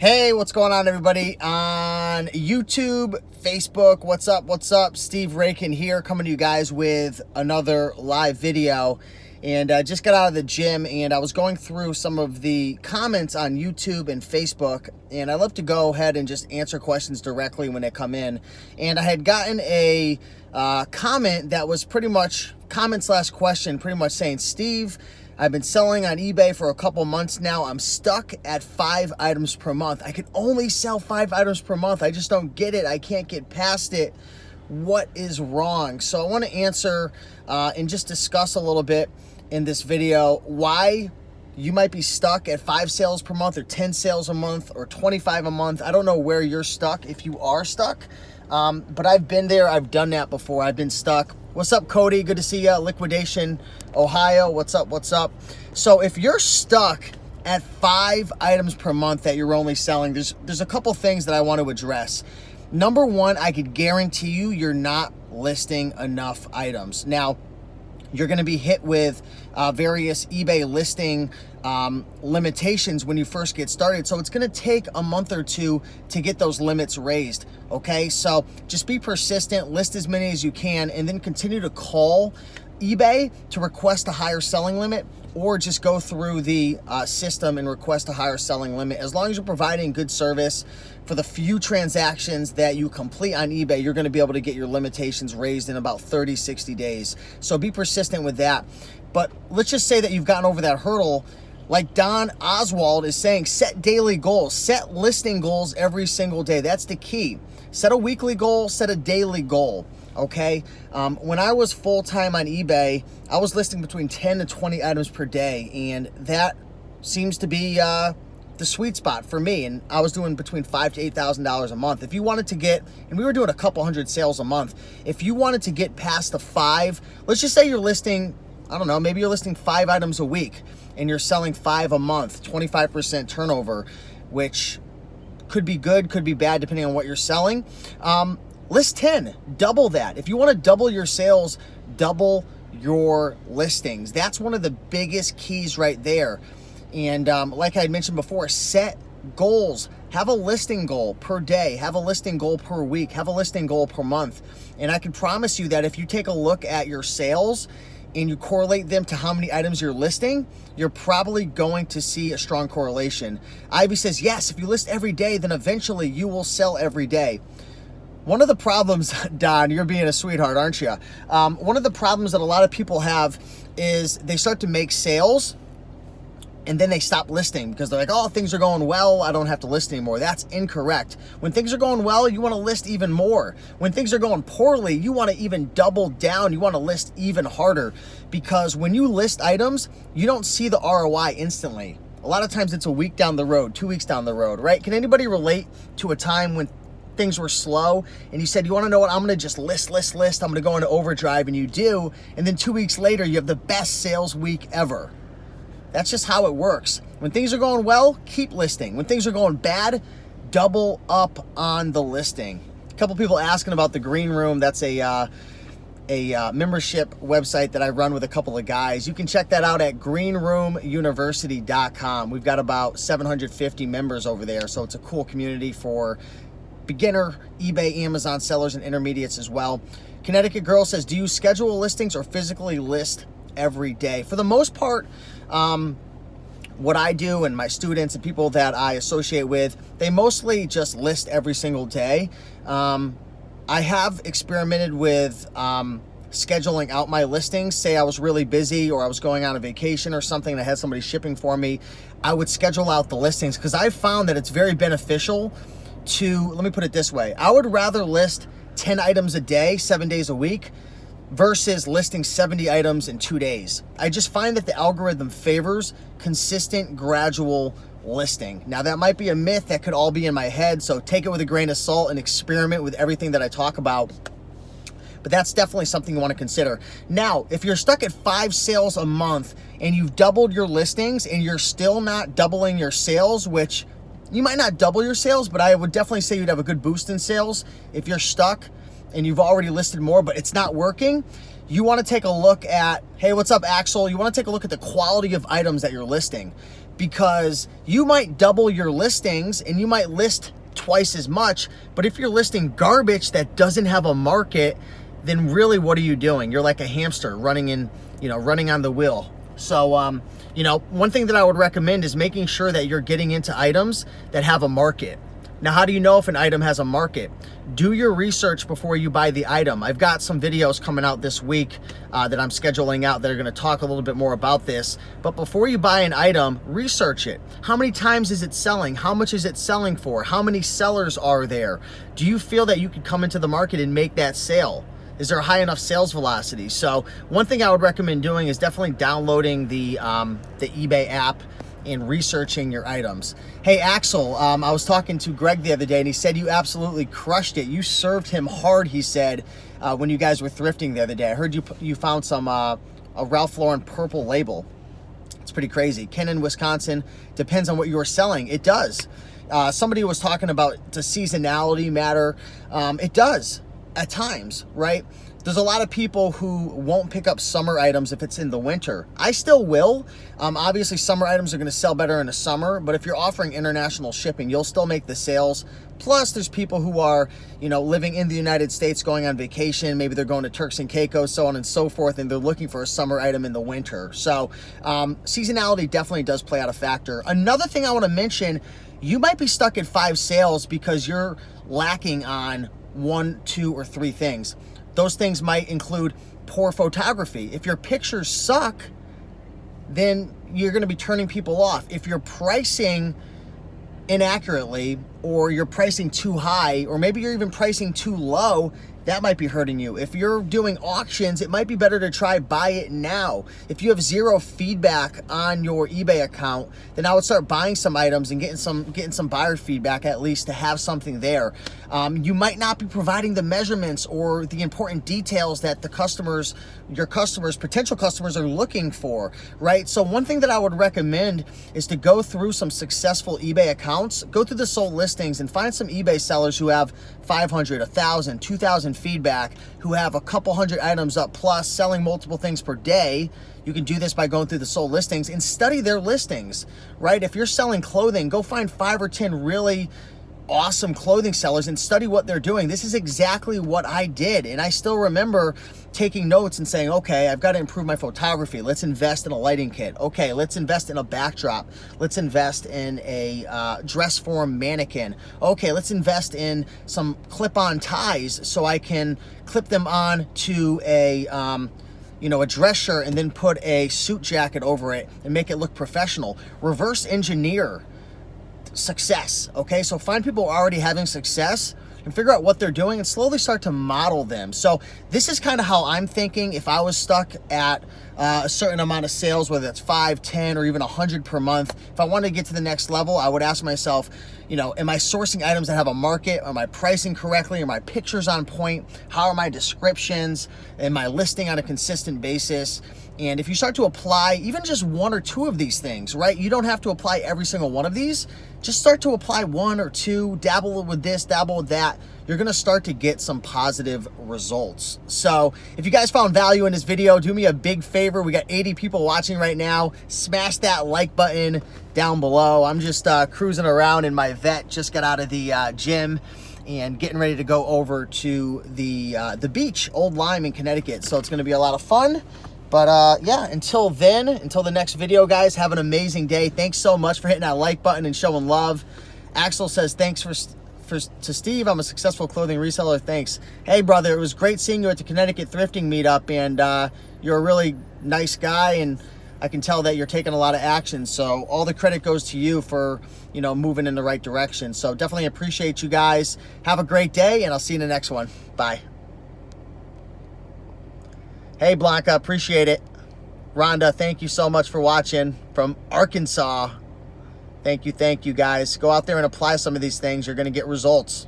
Hey, what's going on, everybody on YouTube, Facebook? What's up? Steve Raiken here, coming to you guys with another live video. And I just got out of the gym and I was going through some of the comments on YouTube and Facebook, and I love to go ahead and just answer questions directly when they come in. And I had gotten a comment that was pretty much comment/question, pretty much saying, Steve, I've been selling on eBay for a couple months now. I'm stuck at 5 items per month. I can only sell 5 items per month. I just don't get it. I can't get past it. What is wrong? So I want to answer and just discuss a little bit in this video why you might be stuck at 5 sales per month or 10 sales a month or 25 a month. I don't know where you're stuck, if you are stuck, but I've been there. I've done that before. I've been stuck. What's up, Cody? Good to see you. Liquidation, Ohio. What's up? So if you're stuck at 5 items per month that you're only selling, there's a couple things that I want to address. Number one, I could guarantee you're not listing enough items. Now, you're going to be hit with various eBay listing limitations when you first get started. So it's going to take a month or two to get those limits raised. Okay, so just be persistent, list as many as you can, and then continue to call eBay to request a higher selling limit, or just go through the system and request a higher selling limit. As long as you're providing good service for the few transactions that you complete on eBay, you're going to be able to get your limitations raised in about 30-60 days. So be persistent with that. But let's just say that you've gotten over that hurdle. Like Don Oswald is saying, set daily goals, set listing goals every single day. That's the key. Set a weekly goal, set a daily goal. Okay, when I was full-time on eBay, I was listing between 10 to 20 items per day, and that seems to be the sweet spot for me. And I was doing between $5,000 to $8,000 a month. If you wanted to get, and we were doing a couple hundred sales a month, if you wanted to get past the 5, let's just say you're listing, I don't know, maybe you're listing 5 items a week and you're selling 5 a month, 25% turnover, which could be good, could be bad, depending on what you're selling. List 10, double that. If you want to double your sales, double your listings. That's one of the biggest keys right there. And like I had mentioned before, set goals. Have a listing goal per day, have a listing goal per week, have a listing goal per month. And I can promise you that if you take a look at your sales and you correlate them to how many items you're listing, you're probably going to see a strong correlation. Ivy says, yes, if you list every day, then eventually you will sell every day. One of the problems, Don, you're being a sweetheart, aren't you? One of the problems that a lot of people have is they start to make sales and then they stop listing because they're like, oh, things are going well, I don't have to list anymore. That's incorrect. When things are going well, you want to list even more. When things are going poorly, you want to even double down. You want to list even harder, because when you list items, you don't see the ROI instantly. A lot of times it's a week down the road, 2 weeks down the road, right? Can anybody relate to a time when things were slow and you said, you want to know what, I'm going to just list, I'm going to go into overdrive, and you do, and then 2 weeks later you have the best sales week ever? That's just how it works. When things are going well, keep listing. When things are going bad, double up on the listing. A couple people asking about the Green Room. That's a membership website that I run with a couple of guys. You can check that out at greenroomuniversity.com. We've got about 750 members over there, so it's a cool community for beginner eBay, Amazon sellers and intermediates as well. Connecticut Girl says, do you schedule listings or physically list every day? For the most part, what I do and my students and people that I associate with, they mostly just list every single day. I have experimented with scheduling out my listings. Say I was really busy or I was going on a vacation or something and I had somebody shipping for me, I would schedule out the listings, because I've found that it's very beneficial to, let me put it this way, I would rather list 10 items a day, 7 days a week, versus listing 70 items in 2 days. I just find that the algorithm favors consistent, gradual listing. Now, that might be a myth, that could all be in my head, so take it with a grain of salt and experiment with everything that I talk about. But that's definitely something you want to consider. Now, if you're stuck at 5 sales a month and you've doubled your listings and you're still not doubling your sales, which you might not double your sales, but I would definitely say you'd have a good boost in sales. If you're stuck and you've already listed more, but it's not working, you want to take a look at, hey, what's up, Axel? You want to take a look at the quality of items that you're listing. because you might double your listings and you might list twice as much, but if you're listing garbage that doesn't have a market, then really what are you doing? You're like a hamster running on the wheel. So, one thing that I would recommend is making sure that you're getting into items that have a market. Now, how do you know if an item has a market? Do your research before you buy the item. I've got some videos coming out this week that I'm scheduling out that are going to talk a little bit more about this. But before you buy an item, research it. How many times is it selling? How much is it selling for? How many sellers are there? Do you feel that you could come into the market and make that sale? Is there a high enough sales velocity? So one thing I would recommend doing is definitely downloading the eBay app and researching your items. Hey, Axel, I was talking to Greg the other day and he said you absolutely crushed it. You served him hard, he said, when you guys were thrifting the other day. I heard you found some a Ralph Lauren purple label. It's pretty crazy. Ken in Wisconsin, depends on what you were selling. It does. Somebody was talking about does seasonality matter? It does at times, right? There's a lot of people who won't pick up summer items if it's in the winter. I still will. Obviously, summer items are going to sell better in the summer, but if you're offering international shipping, you'll still make the sales. Plus, there's people who are, living in the United States, going on vacation. Maybe they're going to Turks and Caicos, so on and so forth, and they're looking for a summer item in the winter. So, seasonality definitely does play out a factor. Another thing I want to mention, you might be stuck at 5 sales because you're lacking on 1, 2, or 3 things. Those things might include poor photography. If your pictures suck, then you're going to be turning people off. If you're pricing inaccurately, or you're pricing too high, or maybe you're even pricing too low, that might be hurting you. If you're doing auctions, it might be better to try buy it now. If you have 0 feedback on your eBay account, then I would start buying some items and getting some buyer feedback at least to have something there. You might not be providing the measurements or the important details that your potential customers are looking for, right? So one thing that I would recommend is to go through some successful eBay accounts, go through the sold listings and find some eBay sellers who have 500, 1,000, 2,000 feedback, who have a couple hundred items up plus, selling multiple things per day. You can do this by going through the sold listings and study their listings, right? If you're selling clothing, go find 5 or 10 really awesome clothing sellers and study what they're doing. This is exactly what I did. And I still remember taking notes and saying, okay, I've got to improve my photography. Let's invest in a lighting kit. Okay, let's invest in a backdrop. Let's invest in a dress form mannequin. Okay, let's invest in some clip-on ties so I can clip them on to a dress shirt and then put a suit jacket over it and make it look professional. Reverse engineer success, okay? So find people already having success and figure out what they're doing and slowly start to model them. So this is kind of how I'm thinking. If I was stuck at a certain amount of sales, whether it's 5, 10, or even 100 per month, if I wanted to get to the next level, I would ask myself, am I sourcing items that have a market? Am I pricing correctly? Are my pictures on point? How are my descriptions? Am I listing on a consistent basis? And if you start to apply even just 1 or 2 of these things, right? You don't have to apply every single one of these. Just start to apply 1 or 2, dabble with this, dabble with that. You're gonna start to get some positive results. So if you guys found value in this video, do me a big favor. We got 80 people watching right now. Smash that like button down below. I'm just cruising around in my vet. Just got out of the gym and getting ready to go over to the beach, Old Lyme in Connecticut. So it's gonna be a lot of fun. But yeah, until then, until the next video, guys, have an amazing day. Thanks so much for hitting that like button and showing love. Axel says, thanks to Steve. I'm a successful clothing reseller. Thanks. Hey, brother, it was great seeing you at the Connecticut thrifting meetup, and you're a really nice guy, and I can tell that you're taking a lot of action. So all the credit goes to you for, moving in the right direction. So definitely appreciate you guys. Have a great day, and I'll see you in the next one. Bye. Hey, Blanca, appreciate it. Rhonda, thank you so much for watching from Arkansas. Thank you, guys. Go out there and apply some of these things. You're going to get results.